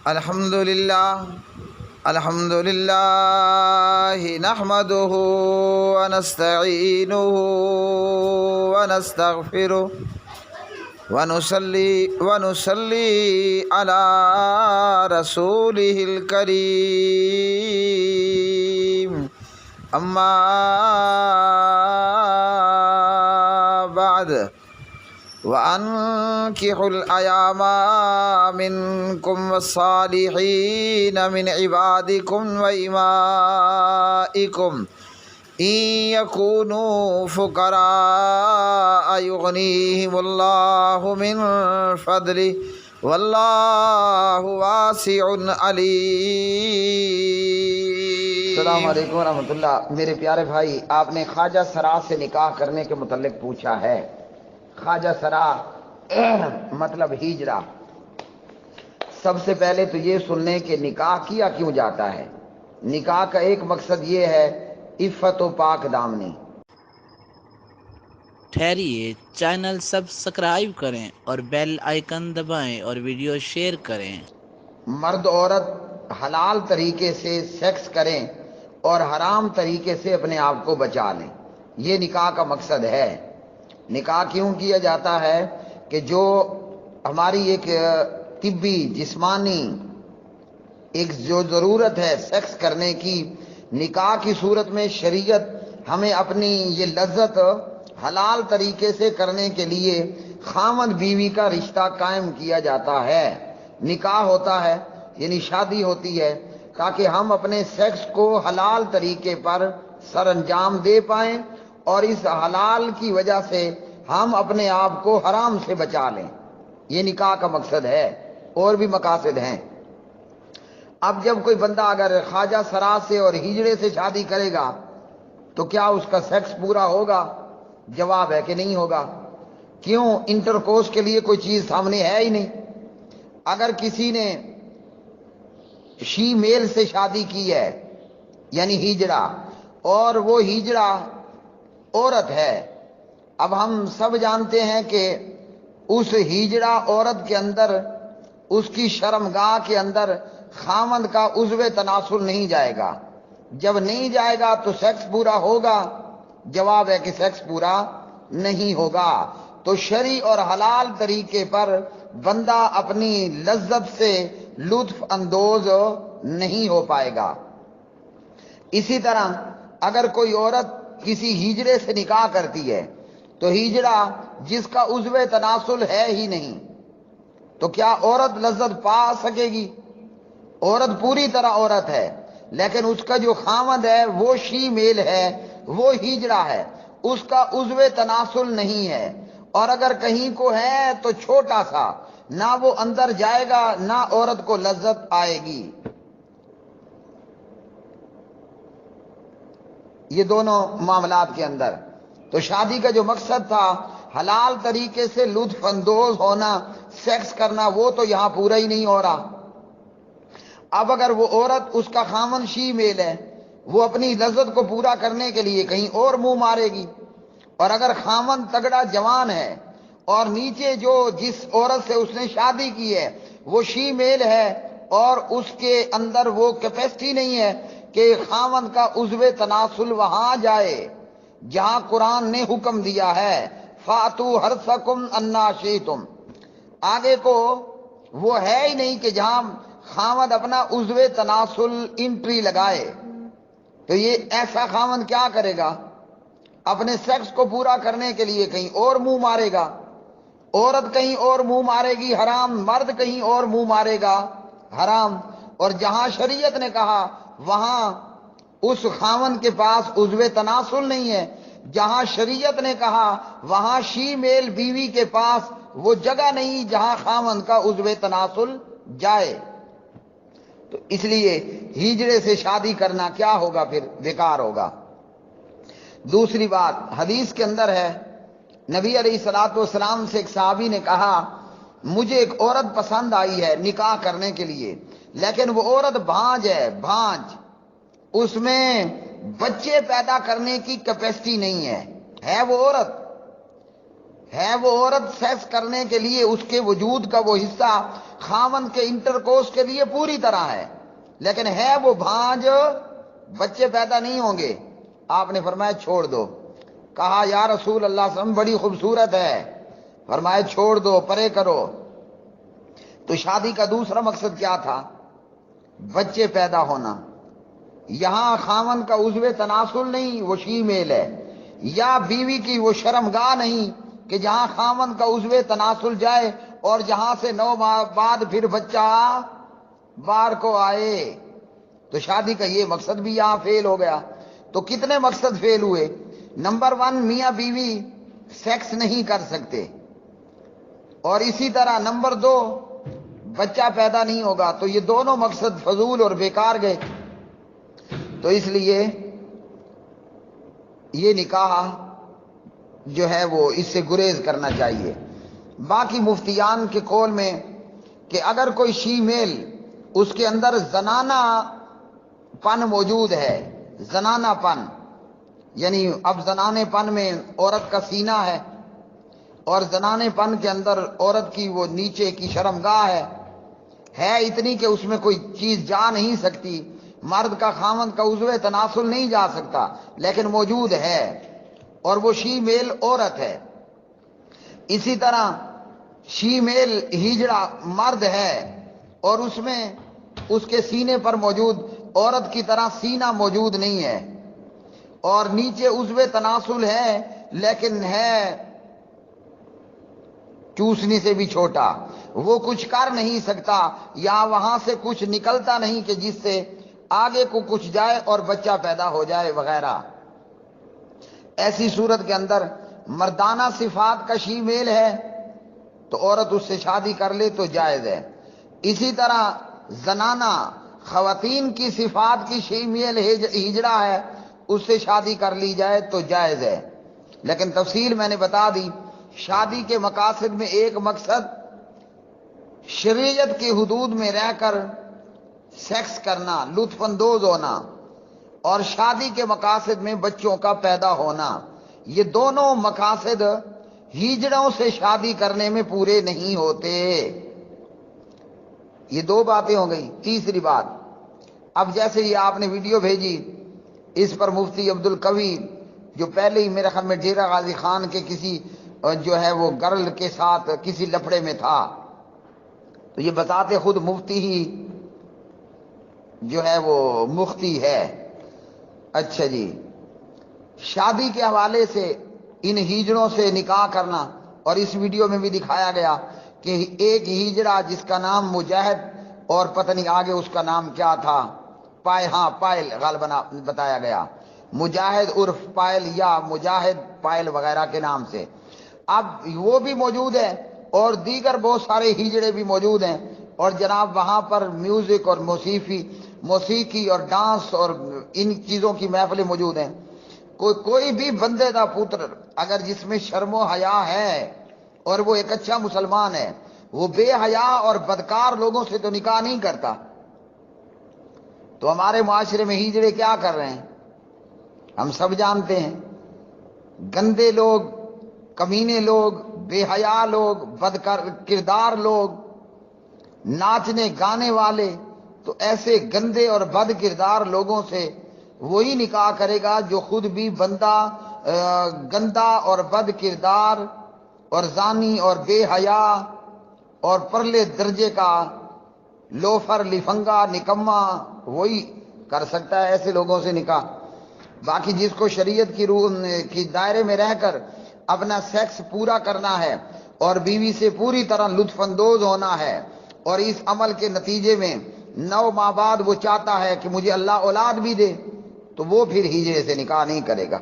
الحمد لله نحمده ونستعينه ونستغفره ونصلي على رسوله الكريم أما بعد وأنكحوا الأيام منكم والصالحين من عبادكم وإمائكم إن يكونوا فقراء يغنيهم الله من فضله والله واسع عليم۔ السلام علیکم ورحمۃ اللہ۔ میرے پیارے بھائی، آپ نے خواجہ سرا سے نکاح کرنے کے متعلق پوچھا ہے۔ خواجہ سرا مطلب ہجرہ۔ سب سے پہلے تو یہ سن لیں کہ نکاح کیا کیوں جاتا ہے۔ نکاح کا ایک مقصد یہ ہے عفت و پاک دامنی۔ ٹھہریے، چینل سبسکرائب کریں اور بیل آئیکن دبائیں اور ویڈیو شیئر کریں۔ مرد عورت حلال طریقے سے سیکس کریں اور حرام طریقے سے اپنے آپ کو بچا لیں، یہ نکاح کا مقصد ہے۔ نکاح کیوں کیا جاتا ہے کہ جو ہماری ایک طبی جسمانی ایک جو ضرورت ہے سیکس کرنے کی، نکاح کی صورت میں شریعت ہمیں اپنی یہ لذت حلال طریقے سے کرنے کے لیے خاوند بیوی کا رشتہ قائم کیا جاتا ہے۔ نکاح ہوتا ہے یعنی شادی ہوتی ہے تاکہ ہم اپنے سیکس کو حلال طریقے پر سر انجام دے پائیں اور اس حلال کی وجہ سے ہم اپنے آپ کو حرام سے بچا لیں، یہ نکاح کا مقصد ہے۔ اور بھی مقاصد ہیں۔ اب جب کوئی بندہ اگر خواجہ سرا سے اور ہجڑے سے شادی کرے گا تو کیا اس کا سیکس پورا ہوگا؟ جواب ہے کہ نہیں ہوگا۔ کیوں؟ انٹرکورس کے لیے کوئی چیز سامنے ہے ہی نہیں۔ اگر کسی نے شی میل سے شادی کی ہے یعنی ہجڑا، اور وہ ہجڑا عورت ہے، اب ہم سب جانتے ہیں کہ اس ہجڑا عورت کے اندر، اس کی شرمگاہ کے اندر خاوند کا عضو تناسل نہیں جائے گا۔ جب نہیں جائے گا تو سیکس پورا ہوگا؟ جواب ہے کہ سیکس پورا نہیں ہوگا۔ تو شرعی اور حلال طریقے پر بندہ اپنی لذت سے لطف اندوز نہیں ہو پائے گا۔ اسی طرح اگر کوئی عورت کسی ہجڑے سے نکاح کرتی ہے تو ہجڑا جس کا عضو تناسل ہے ہی نہیں، تو کیا عورت لذت پا سکے گی؟ عورت پوری طرح عورت ہے، لیکن اس کا جو خاوند ہے وہ شی میل ہے، وہ ہجڑا ہے، اس کا عضو تناسل نہیں ہے، اور اگر کہیں کو ہے تو چھوٹا سا، نہ وہ اندر جائے گا نہ عورت کو لذت آئے گی۔ یہ دونوں معاملات کے اندر تو شادی کا جو مقصد تھا حلال طریقے سے لطف اندوز ہونا، سیکس کرنا، وہ تو یہاں پورا ہی نہیں ہو رہا۔ اب اگر وہ عورت، اس کا خامن شی میل ہے، وہ اپنی لذت کو پورا کرنے کے لیے کہیں اور منہ مارے گی، اور اگر خامن تگڑا جوان ہے اور نیچے جو جس عورت سے اس نے شادی کی ہے وہ شی میل ہے اور اس کے اندر وہ کیپیسٹی نہیں ہے کہ خاوند کا عضو تناسل وہاں جائے جہاں قرآن نے حکم دیا ہے فَأْتُوا حَرْثَكُمْ أَنَّىٰ شِئْتُمْ، آگے کو وہ ہے ہی نہیں کہ جہاں خاوند اپنا عضو تناسل انٹری لگائے، تو یہ ایسا خاوند کیا کرے گا؟ اپنے سیکس کو پورا کرنے کے لیے کہیں اور منہ مارے گا، عورت کہیں اور منہ مارے گی حرام، مرد کہیں اور منہ مارے گا حرام، اور جہاں شریعت نے کہا وہاں اس خاوند کے پاس عضو تناسل نہیں ہے، جہاں شریعت نے کہا وہاں شی میل بیوی کے پاس وہ جگہ نہیں جہاں خاوند کا عضو تناسل جائے۔ تو اس لیے ہجڑے سے شادی کرنا کیا ہوگا؟ پھر بیکار ہوگا۔ دوسری بات حدیث کے اندر ہے، نبی علیہ الصلوۃ والسلام سے ایک صحابی نے کہا مجھے ایک عورت پسند آئی ہے نکاح کرنے کے لیے، لیکن وہ عورت بھانج ہے، بھانج، اس میں بچے پیدا کرنے کی کیپیسٹی نہیں ہے، ہے وہ عورت سیکس کرنے کے لیے اس کے وجود کا وہ حصہ خاوند کے انٹرکورس کے لیے پوری طرح ہے، لیکن ہے وہ بھانج، بچے پیدا نہیں ہوں گے۔ آپ نے فرمایا چھوڑ دو۔ کہا یا رسول اللہ صلی اللہ علیہ وسلم بڑی خوبصورت ہے، فرمایا چھوڑ دو، پرے کرو۔ تو شادی کا دوسرا مقصد کیا تھا؟ بچے پیدا ہونا۔ یہاں خاوند کا عضو تناسل نہیں، وہ شی میل ہے، یا بیوی کی وہ شرمگاہ نہیں کہ جہاں خاوند کا عضو تناسل جائے اور جہاں سے 9 ماہ بعد پھر بچہ بار کو آئے۔ تو شادی کا یہ مقصد بھی یہاں فیل ہو گیا۔ تو کتنے مقصد فیل ہوئے؟ نمبر 1، میاں بیوی سیکس نہیں کر سکتے، اور اسی طرح نمبر 2، بچہ پیدا نہیں ہوگا۔ تو یہ دونوں مقصد فضول اور بیکار گئے۔ تو اس لیے یہ نکاح جو ہے وہ اس سے گریز کرنا چاہیے۔ باقی مفتیان کے قول میں کہ اگر کوئی شی میل اس کے اندر زنانہ پن موجود ہے، زنانہ پن یعنی اب زنانے پن میں عورت کا سینہ اور زنانے پن کے اندر عورت کی وہ نیچے کی شرمگاہ ہے اتنی کہ اس میں کوئی چیز جا نہیں سکتی، مرد کا خاوند کا عضو تناسل نہیں جا سکتا، لیکن موجود ہے، اور وہ شی میل عورت ہے۔ اسی طرح شی میل ہیجڑا مرد ہے، اور اس میں اس کے سینے پر موجود عورت کی طرح سینہ موجود نہیں ہے، اور نیچے عضو تناسل ہے لیکن ہے چوسنی سے بھی چھوٹا، وہ کچھ کر نہیں سکتا، یا وہاں سے کچھ نکلتا نہیں کہ جس سے آگے کو کچھ جائے اور بچہ پیدا ہو جائے وغیرہ۔ ایسی صورت کے اندر مردانہ صفات کا شی میل ہے تو عورت اس سے شادی کر لے تو جائز ہے۔ اسی طرح زنانہ خواتین کی صفات کی شی میل ہجڑا ہے، اس سے شادی کر لی جائے تو جائز ہے۔ لیکن تفصیل میں نے بتا دی، شادی کے مقاصد میں ایک مقصد شریعت کی حدود میں رہ کر سیکس کرنا، لطف اندوز ہونا، اور شادی کے مقاصد میں بچوں کا پیدا ہونا۔ یہ دونوں مقاصد ہیجڑوں سے شادی کرنے میں پورے نہیں ہوتے۔ یہ 2 باتیں ہو گئی۔ تیسری بات، اب جیسے یہ آپ نے ویڈیو بھیجی، اس پر مفتی عبدالقوی جو پہلے ہی میرے خیال میں ڈیرہ غازی خان کے کسی جو ہے وہ گرل کے ساتھ کسی لفڑے میں تھا، تو یہ بتاتے خود مفتی ہی جو ہے وہ مفتی ہے۔ اچھا جی، شادی کے حوالے سے ان ہیجڑوں سے نکاح کرنا، اور اس ویڈیو میں بھی دکھایا گیا کہ ایک ہیجڑا جس کا نام مجاہد اور پتہ نہیں آگے اس کا نام کیا تھا، پائل غالباً بتایا گیا، مجاہد عرف پائل یا مجاہد پائل وغیرہ کے نام سے، اب وہ بھی موجود ہے اور دیگر بہت سارے ہیجڑے بھی موجود ہیں، اور جناب وہاں پر میوزک اور موسیقی اور ڈانس اور ان چیزوں کی محفلیں موجود ہیں۔ کوئی بھی بندے دا پتر اگر جس میں شرم و حیا ہے اور وہ ایک اچھا مسلمان ہے، وہ بے حیا اور بدکار لوگوں سے تو نکاح نہیں کرتا۔ تو ہمارے معاشرے میں ہیجڑے کیا کر رہے ہیں ہم سب جانتے ہیں، گندے لوگ، کمینے لوگ، بے حیا لوگ، بد کردار لوگ، ناچنے گانے والے۔ تو ایسے گندے اور بد کردار لوگوں سے وہی نکاح کرے گا جو خود بھی بندہ گندا اور بد کردار اور زانی اور بے حیا اور پرلے درجے کا لوفر، لفنگا، نکما، وہی کر سکتا ہے ایسے لوگوں سے نکاح۔ باقی جس کو شریعت کی روح کی دائرے میں رہ کر اپنا سیکس پورا کرنا ہے اور بیوی سے پوری طرح لطف اندوز ہونا ہے، اور اس عمل کے نتیجے میں 9 ماہ بعد وہ چاہتا ہے کہ مجھے اللہ اولاد بھی دے، تو وہ پھر ہجرے سے نکاح نہیں کرے گا۔